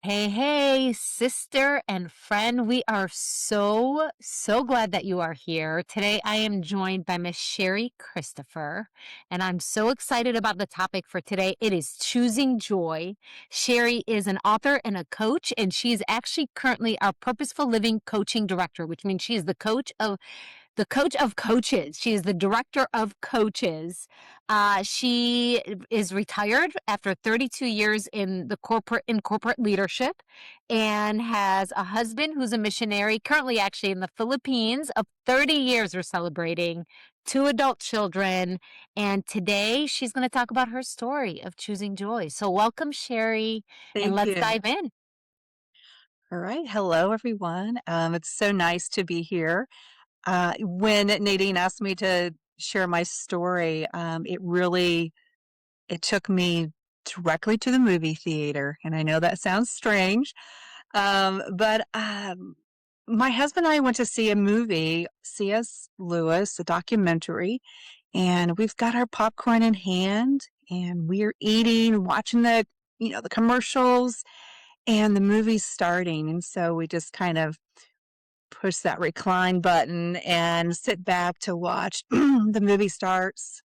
Hey, hey, sister and friend. We are so glad that you are here. Today, I am joined by Miss Sherri Christopher, and I'm so excited about the topic for today. It is choosing joy. Sherri is an author and a coach, and she's actually currently our Purposeful Living Coaching Director, which means she is the coach of coaches. She is the director of coaches. She is retired after 32 years in corporate leadership, and has a husband who's a missionary, currently actually in the Philippines. Of 30 years, we're celebrating two adult children, and today she's going to talk about her story of choosing joy. So, welcome, Sherri, and Thank let's you. dive in. All right. Hello, everyone. It's so nice to be here. When Nadine asked me to share my story, it took me directly to the movie theater. And I know that sounds strange, but my husband and I went to see a movie, C.S. Lewis, a documentary, and we've got our popcorn in hand and we're eating, watching the commercials and the movie's starting. And so we just kind of push that recline button and sit back to watch. The movie starts.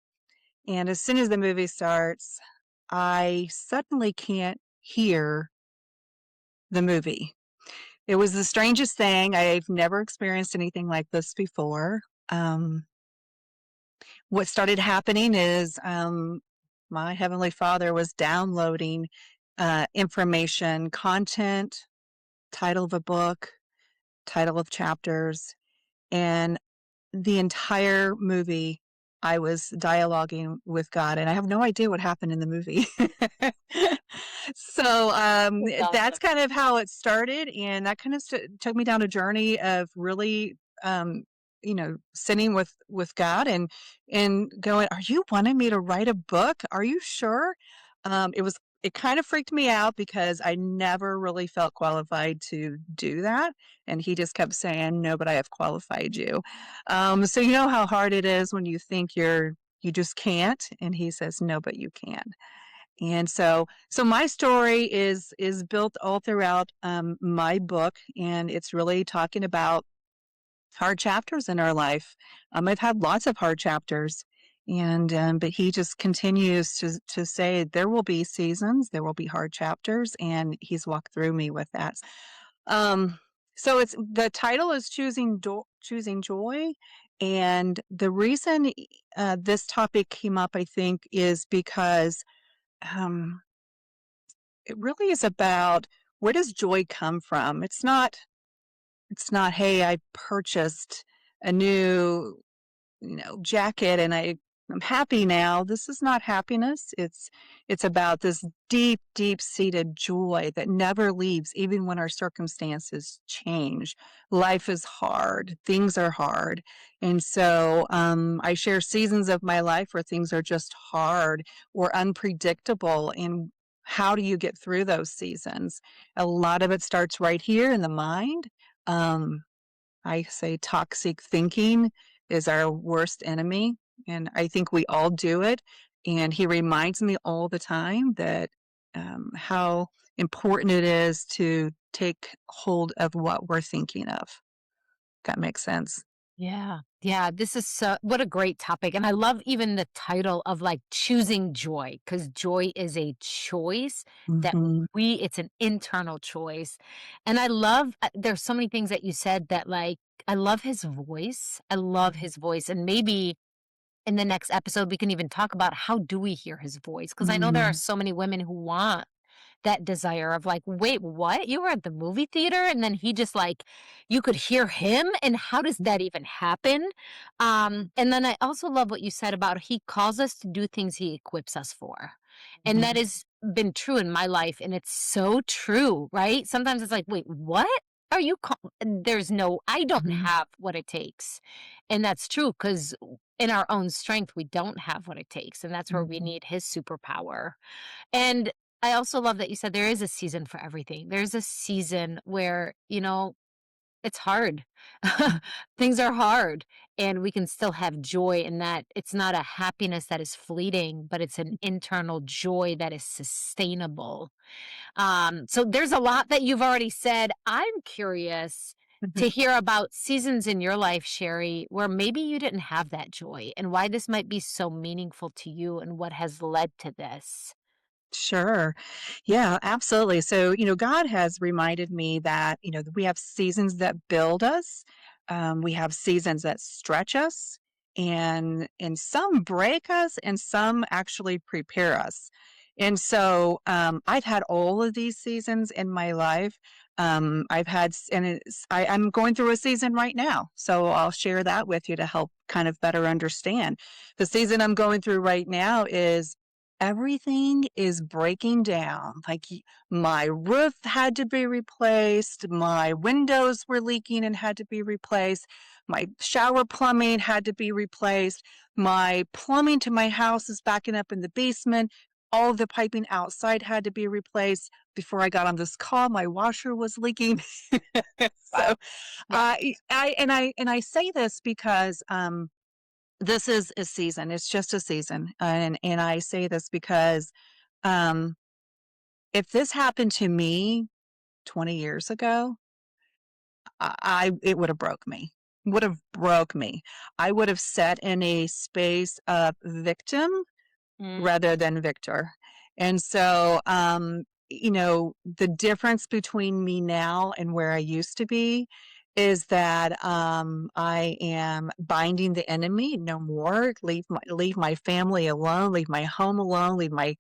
And as soon as the movie starts, I suddenly can't hear the movie. It was the strangest thing. I've never experienced anything like this before. Um, what started happening is my Heavenly Father was downloading information, content, title of a book, title of chapters, and the entire movie I was dialoguing with God, and I have no idea what happened in the movie. So That's that's awesome. kind of how it started, and that kind of took me down a journey of really, sitting with God and going, "Are you wanting me to write a book? Are you sure?" It kind of freaked me out because I never really felt qualified to do that, and he just kept saying, "No, but I have qualified you." So you know how hard it is when you think you just can't, and he says, "No, but you can." And so my story is built all throughout my book, and it's really talking about hard chapters in our life. I've had lots of hard chapters, and but he just continues to say there will be seasons, there will be hard chapters, and he's walked through me with that. Um, so it's the title is choosing joy, and the reason this topic came up, I think, is because um, it really is about where does joy come from. It's not, hey, I purchased a new jacket and I'm happy now. This is not happiness. It's about this deep, deep seated joy that never leaves, even when our circumstances change. Life is hard. Things are hard. And so I share seasons of my life where things are just hard or unpredictable. And how do you get through those seasons? A lot of it starts right here in the mind. Um, I say toxic thinking is our worst enemy, and I think we all do it. And he reminds me all the time that how important it is to take hold of what we're thinking of. That makes sense. Yeah. Yeah, this is what a great topic. And I love even the title of like choosing joy, because joy is a choice that Hmm. it's an internal choice. And I love, there's so many things that you said that like, I love his voice. I love his voice. And maybe in the next episode, we can even talk about how do we hear his voice? Because I know there are Mm. so many women who want that desire of like, "Wait, what? You were at the movie theater and then he just like you could hear him, and how does that even happen?" And then I also love what you said about he calls us to do things he equips us for. And that Mhm. has been true in my life, and it's so true, right? Sometimes it's like, "Wait, what? Are you there's no I don't Mhm. have what it takes." And that's true because in our own strength, we don't have what it takes, and that's where we Mhm. need his superpower. And I also love that you said there is a season for everything. There's a season where, It's hard. Mm. Things are hard, and we can still have joy in that it's not a happiness that is fleeting, but it's an internal joy that is sustainable. So there's a lot that you've already said. I'm curious Mhm. to hear about seasons in your life, Sherry, where maybe you didn't have that joy and why this might be so meaningful to you and what has led to this. Sure. Yeah, absolutely. So, God has reminded me that, we have seasons that build us. We have seasons that stretch us and some break us and some actually prepare us. And so, I've had all of these seasons in my life. I'm going through a season right now. So I'll share that with you to help kind of better understand. The season I'm going through right now is everything is breaking down. My roof had to be replaced, my windows were leaking and had to be replaced, my shower plumbing had to be replaced, my plumbing to my house is backing up in the basement. All of the piping outside had to be replaced. Before I got on this call, my washer was leaking. so Wow. Yeah. I say this because this is a season, it's just a season, and I say this because, um, if this happened to me 20 years ago, I it would've broke me, would've broke me. I would have sat in a space of victim Mm, rather than victor. And so, the difference between me now and where I used to be is that I am binding the enemy no more. Leave my family alone, leave my home alone, leave my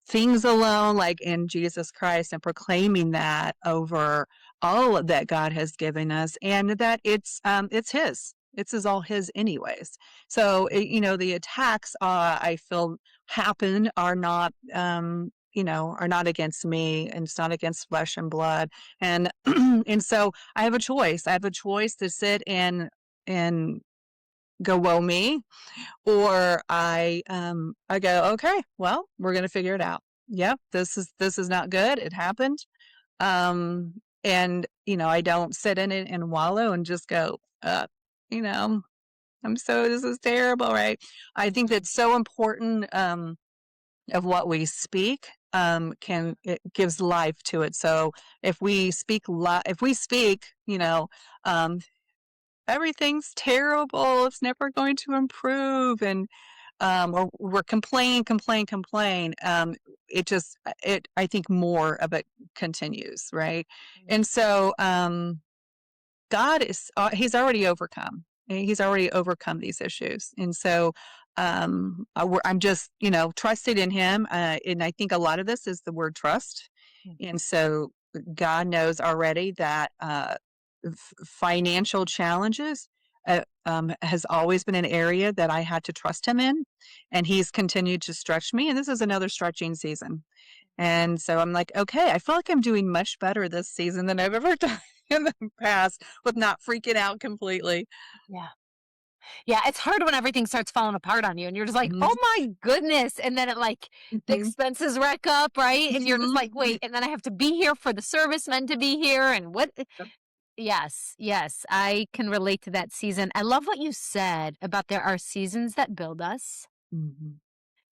things alone, like in Jesus Christ, and proclaiming that over all that God has given us, and that it's His. It's is all His anyways. So the attacks I feel happen are not against me, and it's not against flesh and blood. And and so I have a choice. I have a choice to sit and go, woe me, or I go, okay, well, we're gonna figure it out. Yep, this is not good. It happened. And I don't sit in it and wallow and just go, you know, this is terrible, right? I think mhm. that's so important. Of what we speak, can it gives life to it. So if we speak, um, everything's terrible, it's never going to improve, and or we're complain, I think more of it continues, right? And so God is he's already overcome. He's already overcome these issues. And so I'm just, trusted in him. And I think a lot of this is the word trust. Mhm. And so God knows already that financial challenges has always been an area that I had to trust him in. And he's continued to stretch me. And this is another stretching season. And so I'm like, okay, I feel like I'm doing much better this season than I've ever done in the past with not freaking out completely. Yeah. Yeah, it's hard when everything starts falling apart on you and you're just like, Mhm, "Oh my goodness," and then the mhm, expenses rack up, right? And you're just mhm. like, "Wait, and then I have to be here for the servicemen to be here, and what?" Yep. Yes, yes, I can relate to that season. I love what you said about there are seasons that build us, Mhm,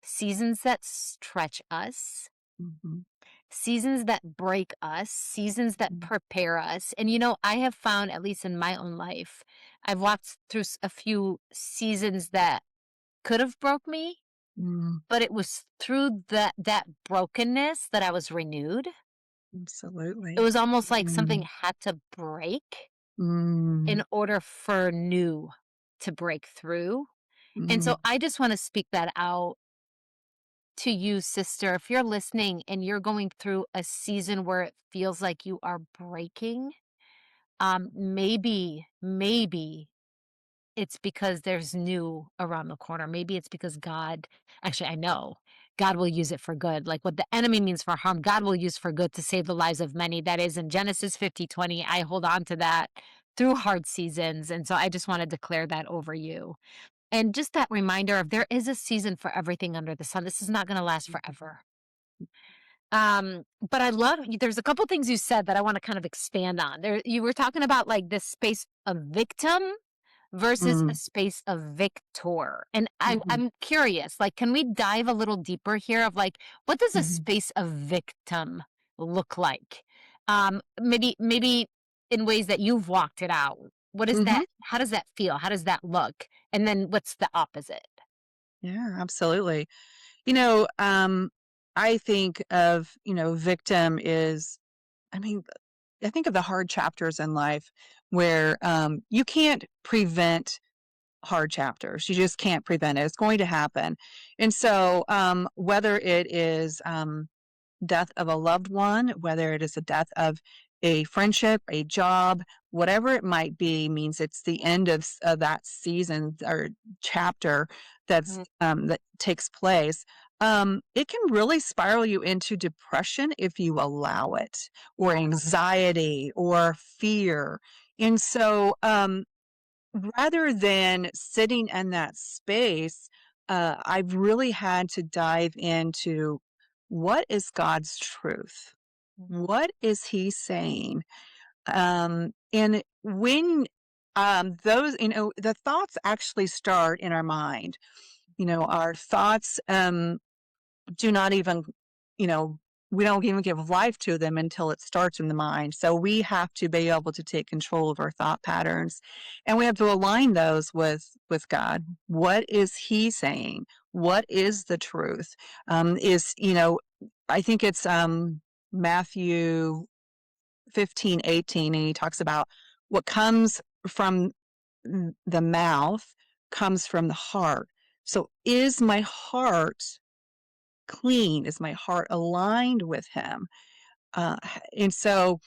seasons that stretch us, mhm, seasons that break us, seasons that mm, prepare us. And I have found, at least in my own life, I've walked through a few seasons that could have broke me, mm, but it was through that brokenness that I was renewed. It absolutely. was almost like something Mm, had to break mm, in order for new to break through. And mm, so I just want to speak that out to you, sister. If you're listening and you're going through a season where it feels like you are breaking, maybe it's because there's new around the corner. Maybe it's because God, actually, I know God will use it for good. Like what the enemy means for harm, God will use for good to save the lives of many. That is in Genesis 50:20. I hold on to that through hard seasons. And so I just want to declare that over you. And just that reminder of there is a season for everything under the sun. This is not going to last forever. But I love there's a couple things you said that I wanna kind of expand on. There you were talking about, like, this space of victim versus a Mm, space of victor, and mhm, I'm curious, like, can we dive a little deeper here of, like, what does a mhm, space of victim look like? Maybe in ways that you've walked it out. What is mhm. that how does that feel? How does that look? And then what's the opposite? Yeah, absolutely. You know, I think of, victim is, I mean, I think of the hard chapters in life where you can't prevent hard chapters. You just can't prevent it. It's going to happen. And so, whether it is death of a loved one, whether it is the death of a friendship, a job, whatever it might be, means it's the end of that season or chapter Mhm. that takes place. It can really spiral you into depression if you allow it, or Yeah. anxiety, or fear. And so, rather than sitting in that space, I've really had to dive into what is God's truth? Mhm. What is He saying? And when those, the thoughts actually start in our mind. Our thoughts do not even, you know, we don't even give life to them until it starts in the mind. So we have to be able to take control of our thought patterns, and we have to align those with God. What is He saying? What is the truth? Is I think it's Matthew 15:18, and he talks about what comes from the mouth comes from the heart. So is my heart clean? Is my heart aligned with Him? And so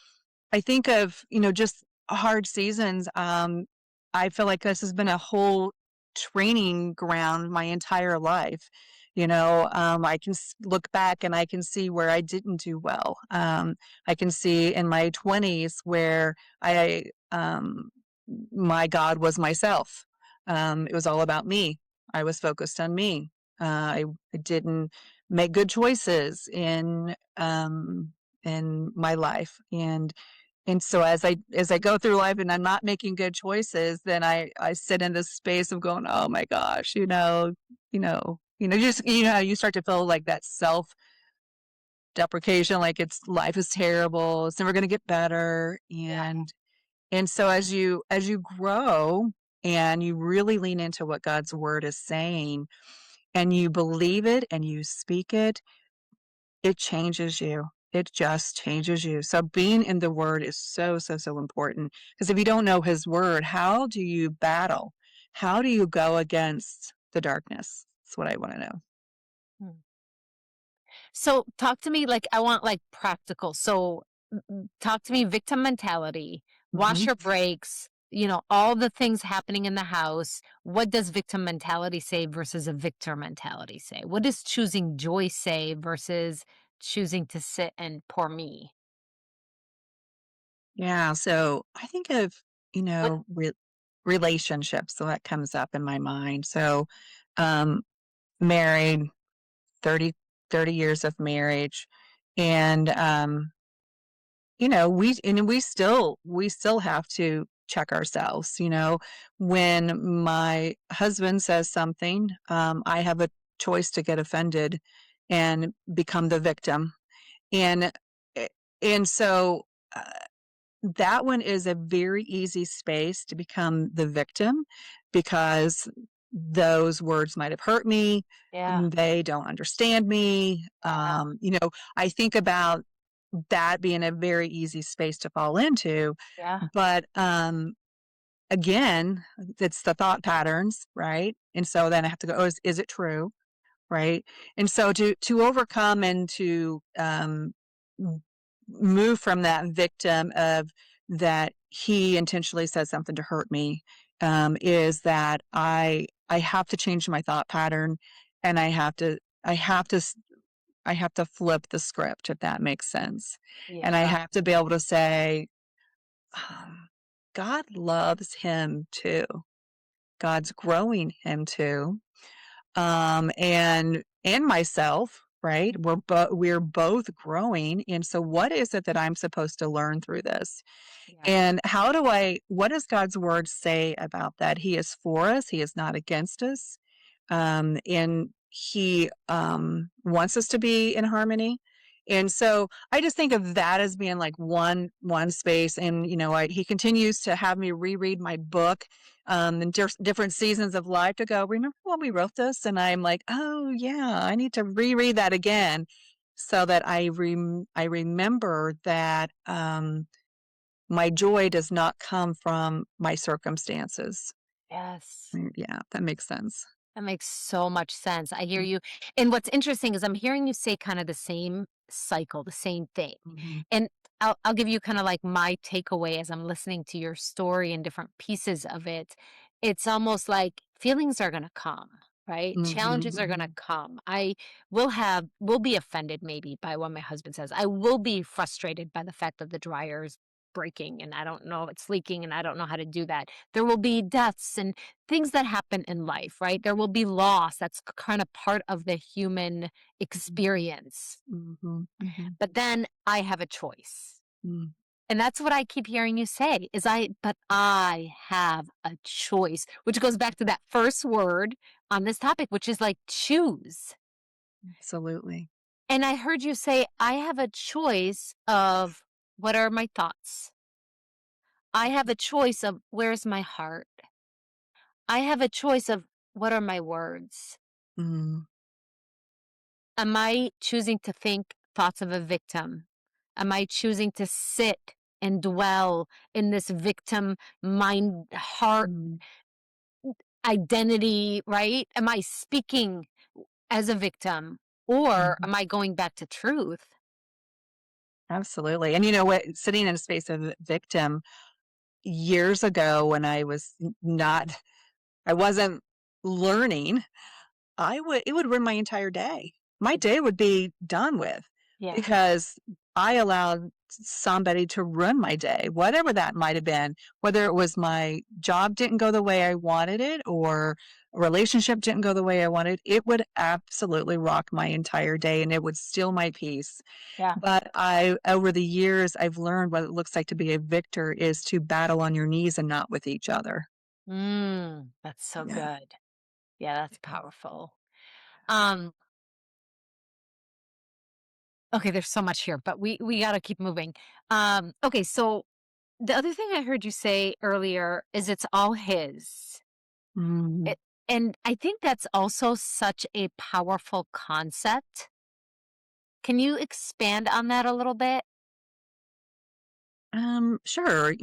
I think of, just hard seasons. I feel like this has been a whole training ground my entire life. I can look back and I can see where I didn't do well. I can see in my 20s where my God was myself. It was all about me. I was focused on me. I didn't make good choices in my life, and so as I go through life and I'm not making good choices, then I sit in this space of going, oh my gosh, just how you start to feel like that self deprecation, like it's life is terrible, it's never going to get better, Yeah. and so as you grow and you really lean into what God's word is saying, and you believe it and you speak it, it changes you. It just changes you. So being in the word is so, so, so important, because if you don't know his word, how do you battle? How do you go against the darkness? That's what I want to know. Mm. So talk to me like I want like practical. So talk to me victim mentality, wash Mhm. your breaks, all the things happening in the house. What does victim mentality say versus a victor mentality say? What does choosing joy say versus choosing to sit and poor me? Yeah. So I think of, What relationships. So that comes up in my mind. So, um, married, 30 30 years of marriage. And, we still have to check ourselves, when my husband says something, I have a choice to get offended and become the victim. And a- and so uh, that one is a very easy space to become the victim, because those words might have hurt me. Yeah, They don't understand me. yeah, I think about that being a very easy space to fall into. yeah, But again, it's the thought patterns, right? And so then I have to go, oh, is it true? Right. And so to overcome and to m- move from that victim of that he intentionally said something to hurt me, is that I have to change my thought pattern, and I have to I have to flip the script, if that makes sense. And I yeah, have to be able to say, um, God loves him too. God's growing him too. And myself. right? We're both growing, and so what is it that I'm supposed to learn through this? Yeah. And how do I what does God's word say about that? He is for us, he is not against us. And he wants us to be in harmony. And so I just think of that as being like one space. And he continues to have me reread my book in different seasons of life to go, remember when we wrote this? And I'm like, oh yeah, I need to reread that again so that I remember that my joy does not come from my circumstances. Yes. Yeah, that makes sense. That makes so much sense. I hear Mm, you. And what's interesting is I'm hearing you say kind of the same cycle, the same thing. mhm, And I'll give you kind of like my takeaway as I'm listening to your story and different pieces of it. It's almost like feelings are going to come, right? mhm, Challenges are going to mhm, come. I will be offended maybe by what my husband says. I will be frustrated by the fact that the dryer is breaking and I don't know it's leaking and I don't know how to do that. There will be deaths and things that happen in life, right? There will be loss. That's kind of part of the human experience. mhm, mhm, But then I have a choice. mm. And that's what I keep hearing you say is but I have a choice, which goes back to that first word on this topic, which is like choose. Absolutely. And I heard you say, I have a choice of what are my thoughts? I have a choice of where's my heart? I have a choice of what are my words? Mm, Am I choosing to think thoughts of a victim? Am I choosing to sit and dwell in this victim mind, heart, mm, identity, right? Am I speaking as a victim or mhm. am I going back to truth? Absolutely. And you know what? Sitting in a space of victim years ago when I was I wasn't learning, it would ruin my entire day. My day would be done with Yeah. because I allowed somebody to ruin my day, whatever that might have been, whether it was my job didn't go the way I wanted it or a relationship didn't go the way I wanted, it would absolutely rock my entire day and it would steal my peace. Yeah. But over the years, I've learned what it looks like to be a victor is to battle on your knees and not with each other. That's so Yeah. good. Yeah, that's powerful. Um, okay, there's so much here, but we got to keep moving. Okay, so the other thing I heard you say earlier is it's all his. Mhm. It, and I think that's also such a powerful concept. Can you expand on that a little bit? Sure.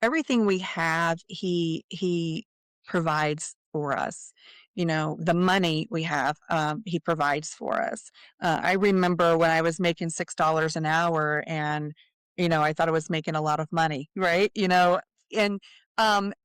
Everything we have, he provides for us. The money we have, he provides for us. I remember when I was making $6 an hour, and I thought I was making a lot of money, right? And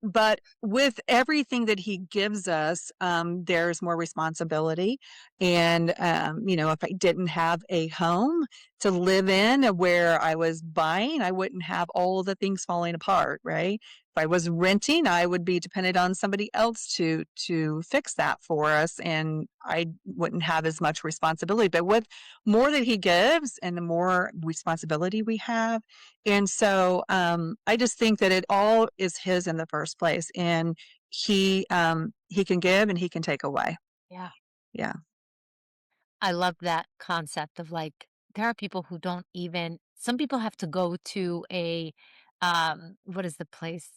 but with everything that he gives us, there's more responsibility. And if I didn't have a home to live in where I was buying, I wouldn't have all the things falling apart, right? If I was renting, I would be dependent on somebody else to fix that for us, and I wouldn't have as much responsibility. But with more that he gives and the more responsibility we have, and so I just think that it all is his in the first place, and he can give and he can take away. Yeah. Yeah. I love that concept of like, there are people who don't even, some people have to go to what is the place?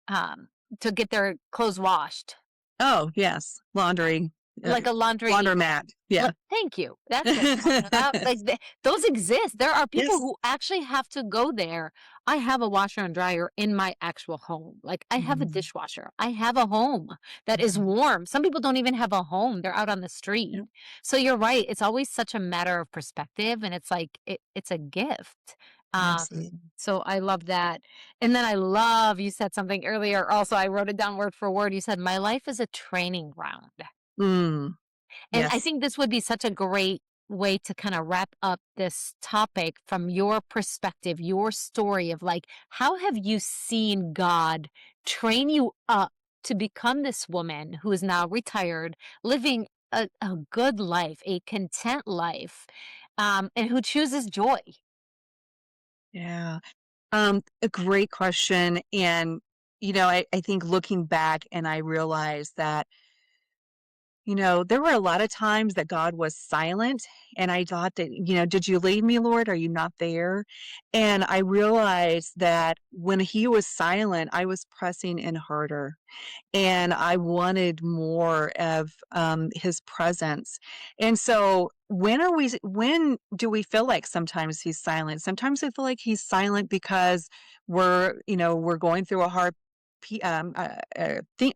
Um, to get their clothes washed, Oh yes, laundry, uh, like a laundry. laundromat. Yeah. Thank you. That's what I'm talking about. Like, those exist. There are people Yes. who actually have to go there. I have a washer and dryer in my actual home. Like, I have a Mhm, dishwasher. I have a home that is mhm. warm. Some people don't even have a home. They're out on the street. Yep, So you're right. It's always such a matter of perspective, and it's like it's a gift. absolutely. So I love that. And then I love you said something earlier. Also, I wrote it down word for word. You said, "My life is a training ground." Mm, And I yes. think this would be such a great way to kind of wrap up this topic from your perspective, your story of like, how have you seen God train you up to become this woman who is now retired, living a good life, a content life, and who chooses joy. Yeah. A great question. And, I think looking back and I realized that, there were a lot of times that God was silent and I thought that, did you leave me, Lord? Are you not there? And I realized that when he was silent, I was pressing in harder and I wanted more of his presence. And so, when do we feel like sometimes he's silent? Sometimes I feel like he's silent because we're going through a hard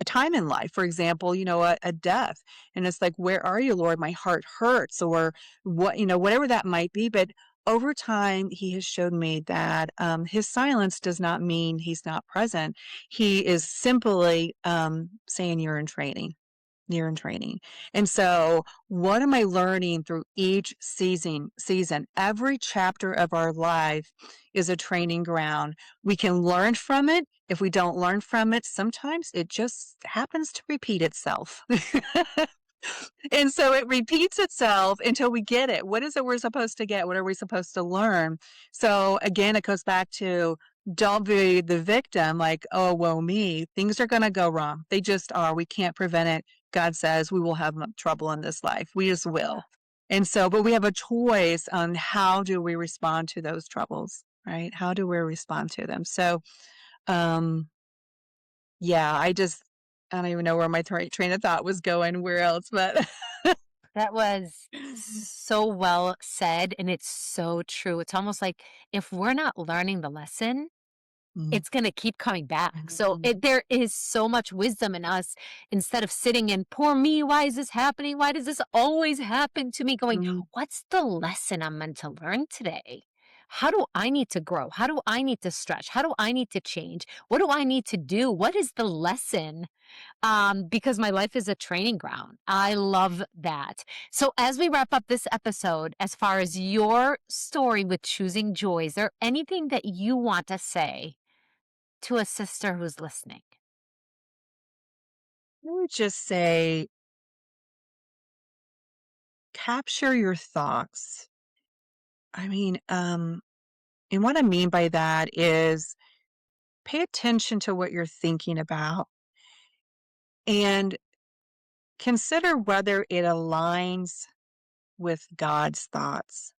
time in life. For example, a death, and it's like, where are you, Lord? My heart hurts, or whatever that might be. But over time, he has showed me that his silence does not mean he's not present. He is simply, saying, "You're in training. You're in training." And so, what am I learning through each season? Every chapter of our life is a training ground. We can learn from it. If we don't learn from it, sometimes it just happens to repeat itself. And so it repeats itself until we get it. What is it we're supposed to get? What are we supposed to learn? So again, it goes back to, don't be the victim, like, oh, woe me. Things are going to go wrong. They just are. We can't prevent it. God says we will have trouble in this life. We just Yeah. will. And so, but we have a choice on how do we respond to those troubles, right? How do we respond to them? So, um, yeah, I don't even know where my train of thought was going, where else, but That was so well said, and it's so true. It's almost like if we're not learning the lesson, Mm, it's gonna keep coming back. So mhm, there is so much wisdom in us instead of sitting in, "Poor me, why is this happening? Why does this always happen to me?" Going, mm, "What's the lesson I'm meant to learn today? How do I need to grow? How do I need to stretch? How do I need to change? What do I need to do? What is the lesson?" Because my life is a training ground. I love that. So, as we wrap up this episode, as far as your story with choosing joy, is there anything that you want to say to a sister who's listening? I would just say, capture your thoughts. I mean, and what I mean by that is, pay attention to what you're thinking about and consider whether it aligns with God's thoughts.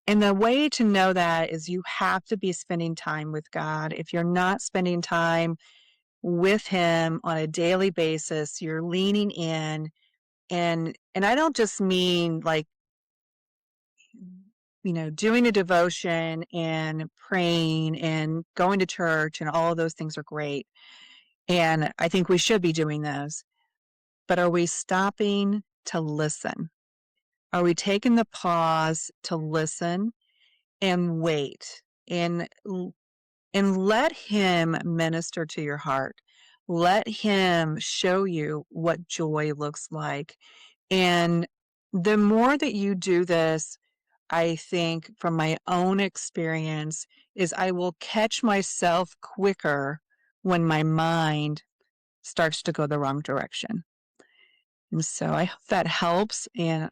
And the way to know that is you have to be spending time with God. If you're not spending time with him on a daily basis, you're leaning in, and I don't just mean like, doing a devotion and praying and going to church, and all of those things are great. And I think we should be doing those. But are we stopping to listen? Are we taking the pause to listen and wait and and let him minister to your heart? Let him show you what joy looks like. And the more that you do this, I think from my own experience, is I will catch myself quicker when my mind starts to go the wrong direction. And so I hope that helps. And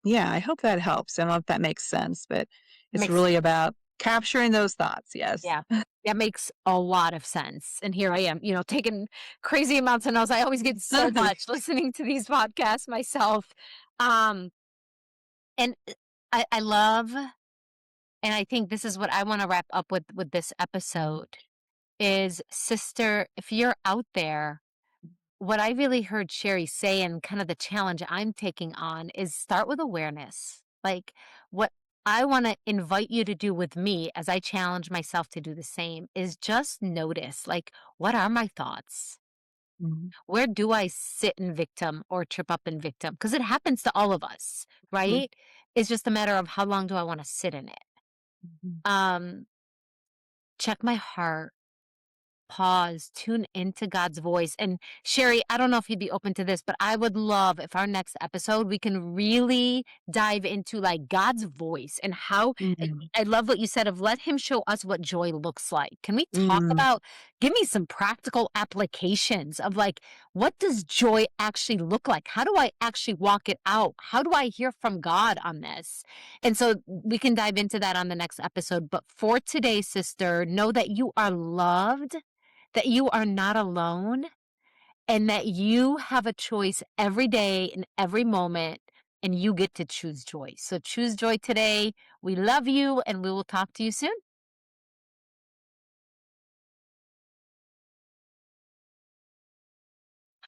yeah, I hope that helps. I don't know if that makes sense, but It it's makes really about capturing those thoughts. Yes. Yeah, that makes a lot of sense. And here I am, taking crazy amounts of notes. I always get so much listening to these podcasts myself. Um, and I love, and I think this is what I want to wrap up with this episode is, sister, if you're out there, what I really heard Sherry say, and kind of the challenge I'm taking on, is start with awareness. Like, what I want to invite you to do with me as I challenge myself to do the same is just notice, like, what are my thoughts? Mhm, Where do I sit in victim or trip up in victim? Because it happens to all of us, mhm, right? It's just a matter of how long do I want to sit in it. mhm, Um, check my heart. pause, tune into God's voice. And Sherry, I don't know if you'd be open to this, but I would love if our next episode we can really dive into like God's voice and how Mhm. I love what you said of let him show us what joy looks like. Can we talk Mm. about give me some practical applications of like what does joy actually look like? How do I actually walk it out? How do I hear from God on this? And so we can dive into that on the next episode. But for today, sister, know that you are loved, that you are not alone, and that you have a choice every day in every moment, and you get to choose joy. So choose joy today. We love you, and we will talk to you soon.